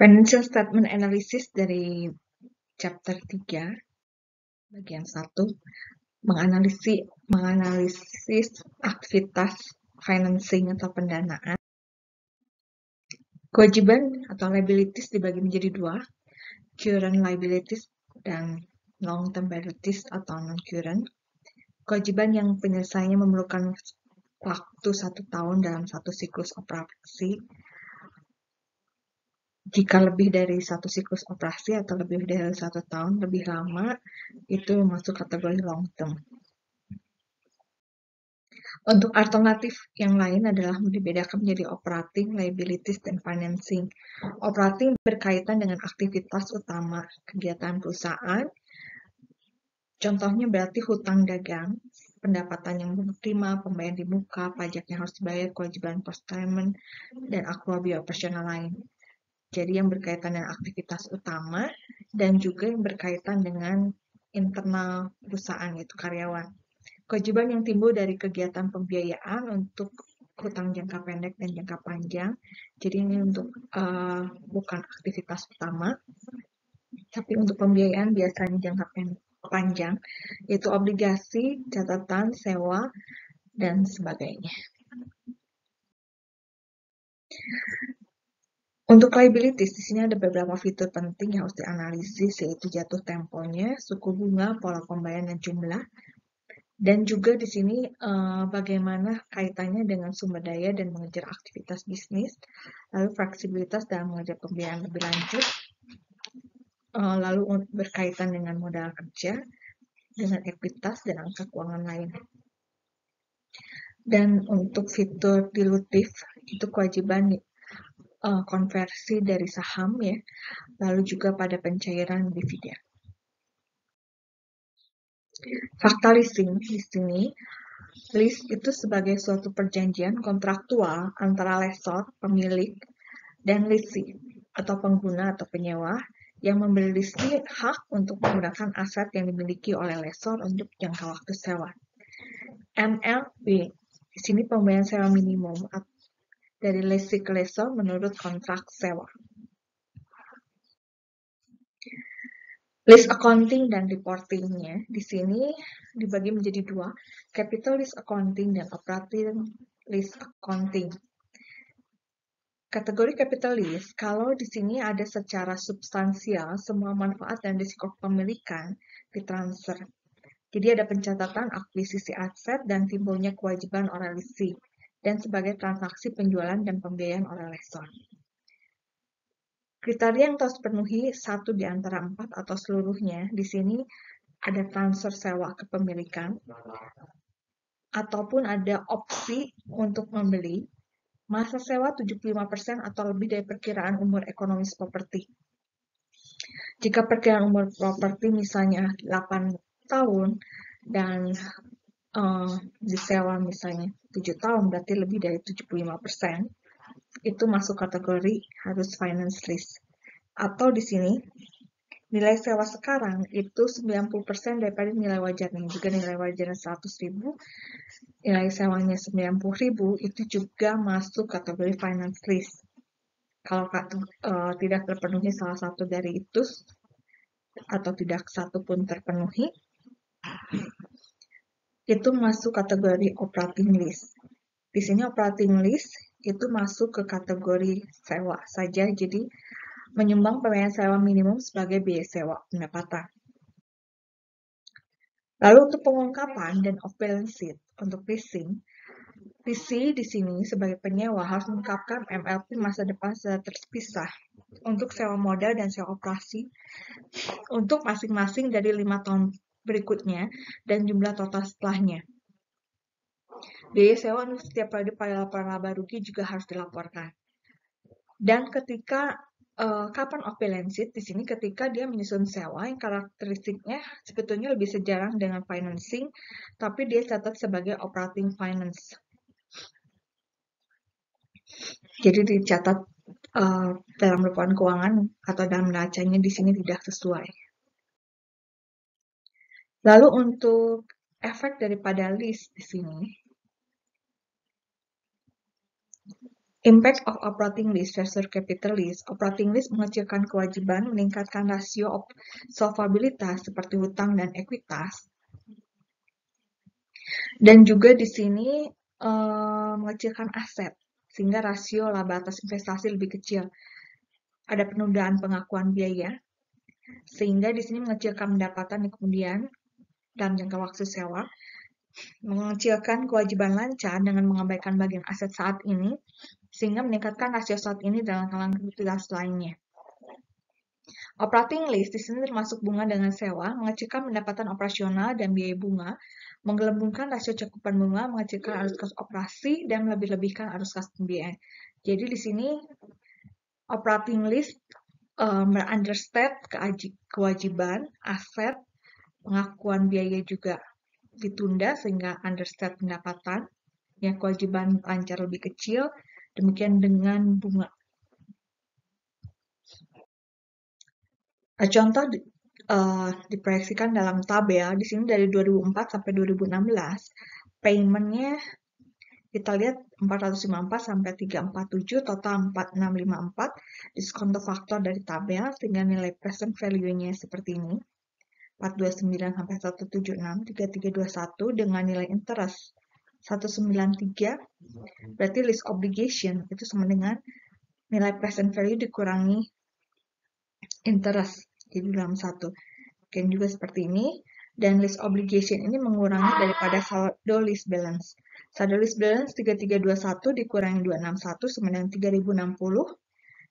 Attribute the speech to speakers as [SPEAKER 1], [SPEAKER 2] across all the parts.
[SPEAKER 1] Financial Statement Analysis dari chapter 3, bagian 1, menganalisis aktivitas financing atau pendanaan. Kewajiban atau liabilities dibagi menjadi dua, current liabilities dan long-term liabilities atau non-current. Kewajiban yang penyelesaiannya memerlukan waktu 1 tahun dalam satu siklus operasi. Jika lebih dari satu siklus operasi atau lebih dari 1 tahun lebih lama, itu masuk kategori long term. Untuk alternatif yang lain adalah dibedakan menjadi operating, liabilities, dan financing. Operating berkaitan dengan aktivitas utama kegiatan perusahaan. Contohnya berarti hutang dagang, pendapatan yang diterima, pembayaran di muka, pajak yang harus dibayar, kewajiban post-payment, dan akrual biaya operasional lain. Jadi yang berkaitan dengan aktivitas utama dan juga yang berkaitan dengan internal perusahaan, yaitu karyawan. Kewajiban yang timbul dari kegiatan pembiayaan untuk hutang jangka pendek dan jangka panjang. Jadi ini untuk bukan aktivitas utama, tapi untuk pembiayaan biasanya jangka panjang, yaitu obligasi, catatan, sewa, dan sebagainya. Untuk liabilities, di sini ada beberapa fitur penting yang harus dianalisis, yaitu jatuh temponya, suku bunga, pola pembayaran, dan jumlah. Dan juga di sini bagaimana kaitannya dengan sumber daya dan mengejar aktivitas bisnis, lalu fleksibilitas dalam mengejar pembiayaan lebih lanjut, lalu berkaitan dengan modal kerja, dengan ekuitas dan angka keuangan lain. Dan untuk fitur dilutif, itu kewajiban konversi dari saham ya, lalu juga pada pencairan dividen. Fakta leasing di sini, lease itu sebagai suatu perjanjian kontraktual antara lessor, pemilik, dan lessee atau pengguna atau penyewa yang memberi lessee hak untuk menggunakan aset yang dimiliki oleh lessor untuk jangka waktu sewa. MLB, di sini pembayaran sewa minimum dari lessee ke lessor menurut kontrak sewa. Lease accounting dan reporting-nya di sini dibagi menjadi dua, capital lease accounting dan operating lease accounting. Kategori capital lease, kalau di sini ada secara substansial semua manfaat dan risiko kepemilikan ditransfer. Jadi ada pencatatan akuisisi aset dan timbulnya kewajiban oleh lessee dan sebagai transaksi penjualan dan pembiayaan oleh lessor. Kriteria yang harus dipenuhi 1 di antara 4 atau seluruhnya. Di sini ada transfer sewa kepemilikan, ataupun ada opsi untuk membeli, masa sewa 75% atau lebih dari perkiraan umur ekonomis properti. Jika perkiraan umur properti misalnya 8 tahun dan disewa misalnya 7 tahun, berarti lebih dari 75%, itu masuk kategori harus finance lease. Atau di sini, nilai sewa sekarang itu 90% daripada nilai wajarnya. Jika nilai wajarnya 100.000, nilai sewanya 90.000, itu juga masuk kategori finance lease. Kalau tidak terpenuhi salah satu dari itu, atau tidak satu pun terpenuhi, itu masuk kategori operating lease. Di sini operating lease itu masuk ke kategori sewa saja, jadi menyumbang pembayaran sewa minimum sebagai biaya sewa pendapatan. Lalu untuk pengungkapan dan off balance sheet untuk leasing, lessee di sini sebagai penyewa harus mengungkapkan MLP masa depan secara terpisah untuk sewa modal dan sewa operasi untuk masing-masing dari 5 tahun berikutnya dan jumlah total setelahnya. Biaya sewa untuk setiap periode pada laporan laba rugi juga harus dilaporkan. Dan ketika kapan off balance sheet di sini ketika dia menyusun sewa yang karakteristiknya sebetulnya lebih sejarang dengan financing, tapi dia catat sebagai operating finance. Jadi dicatat dalam laporan keuangan atau dalam neracanya di sini tidak sesuai. Lalu untuk efek daripada lease di sini, Impact of operating list versus capital list. Operating list mengecilkan kewajiban, meningkatkan rasio solvabilitas seperti hutang dan ekuitas. Dan juga di sini mengecilkan aset, sehingga rasio laba atas investasi lebih kecil. Ada penundaan pengakuan biaya, sehingga di sini mengecilkan pendapatan di kemudian dalam jangka waktu sewa, mengecilkan kewajiban lancar dengan mengabaikan bagian aset saat ini, sehingga meningkatkan rasio saat ini dalam kalangan likuiditas lainnya. Operating list di sini termasuk bunga dengan sewa, mengecilkan pendapatan operasional dan biaya bunga, menggelembungkan rasio cakupan bunga, mengecilkan arus kas operasi, dan melebih-lebihkan arus kas pembiayaan. Jadi di sini operating list understate kewajiban, aset, pengakuan biaya juga ditunda sehingga understate pendapatan, ya kewajiban lancar lebih kecil, demikian dengan bunga. Contoh diproyeksikan dalam tabel di sini dari 2004 sampai 2016, payment-nya kita lihat 454 sampai 347, total 4654, diskonto faktor dari tabel sehingga nilai present value-nya seperti ini. 429 sampai 176, 3321 dengan nilai interest 193, berarti list obligation itu sama dengan nilai present value dikurangi interest, jadi dalam satu. Mungkin juga seperti ini, dan list obligation ini mengurangi daripada saldo list balance. Saldo list balance 3321 dikurangi 261 sama dengan 3060,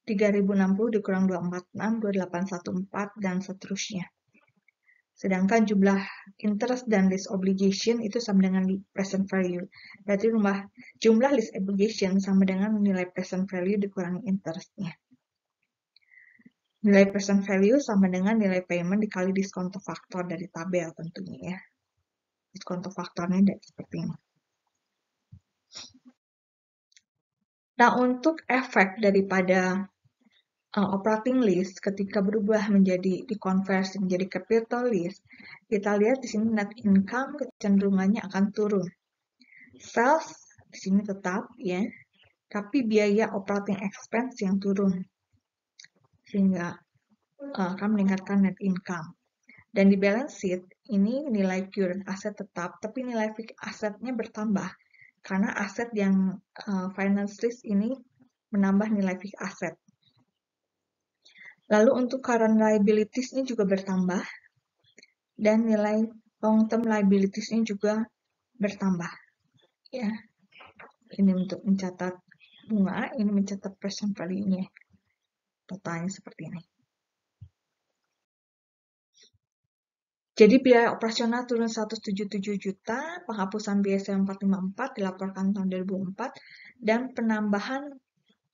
[SPEAKER 1] 3060 dikurang 246, 2814, dan seterusnya. Sedangkan jumlah interest dan list obligation itu sama dengan present value. Berarti jumlah list obligation sama dengan nilai present value dikurangi interestnya. Nilai present value sama dengan nilai payment dikali diskonto faktor dari tabel tentunya ya. Diskonto faktornya seperti ini. Nah, untuk efek daripada operating list ketika berubah menjadi dikonversi menjadi capital list, kita lihat di sini net income kecenderungannya akan turun. Sales di sini tetap ya, tapi biaya operating expense yang turun sehingga akan meningkatkan net income. Dan di balance sheet ini nilai current asset tetap, tapi nilai fixed assetnya bertambah karena aset yang finance list ini menambah nilai fixed asset. Lalu untuk current liabilities-nya juga bertambah, dan nilai long-term liabilities-nya juga bertambah. Ya, ini untuk mencatat bunga, ini mencatat present value-nya. Totalnya seperti ini. Jadi biaya operasional turun 177 juta, penghapusan biaya sewa 454 dilaporkan tahun 2004, dan penambahan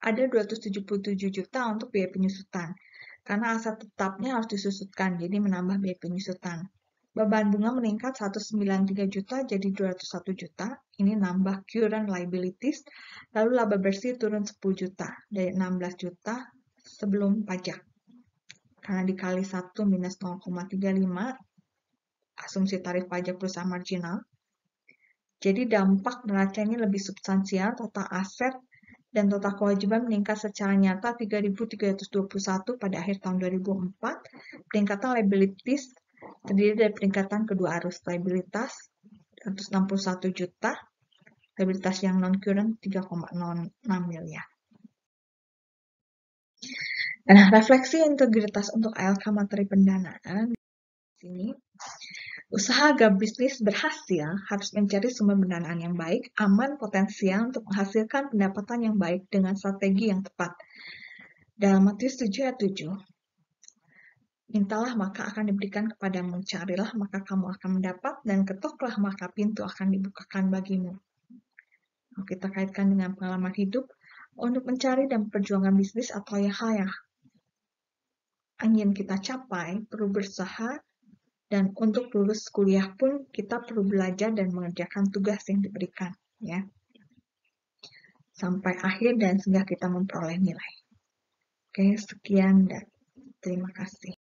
[SPEAKER 1] ada 277 juta untuk biaya penyusutan. Karena aset tetapnya harus disusutkan, jadi menambah biaya penyusutan. Beban bunga meningkat 193 juta jadi 201 juta, ini nambah current liabilities, lalu laba bersih turun 10 juta, dari 16 juta sebelum pajak. Karena dikali 1 minus 0,35, asumsi tarif pajak perusahaan marginal. Jadi dampak neraca ini lebih substansial, total aset dan total kewajiban meningkat secara nyata 3.321 pada akhir tahun 2004. Peningkatan liabilities terdiri dari peningkatan kedua arus liabilitas 161 juta, liabilitas yang non-current 3,06 miliar. Nah, refleksi integritas untuk ALK materi pendanaan sini. Usaha agar bisnis berhasil harus mencari sumber pendanaan yang baik, aman, potensial untuk menghasilkan pendapatan yang baik dengan strategi yang tepat. Dalam Matius 7 ayat 7, mintalah maka akan diberikan kepadamu, carilah maka kamu akan mendapat, dan ketoklah maka pintu akan dibukakan bagimu. Kita kaitkan dengan pengalaman hidup untuk mencari dan perjuangan bisnis atau hal yang ingin kita capai, perlu berusaha. Dan untuk lulus kuliah pun kita perlu belajar dan mengerjakan tugas yang diberikan, ya, sampai akhir dan sehingga kita memperoleh nilai. Oke, sekian dan terima kasih.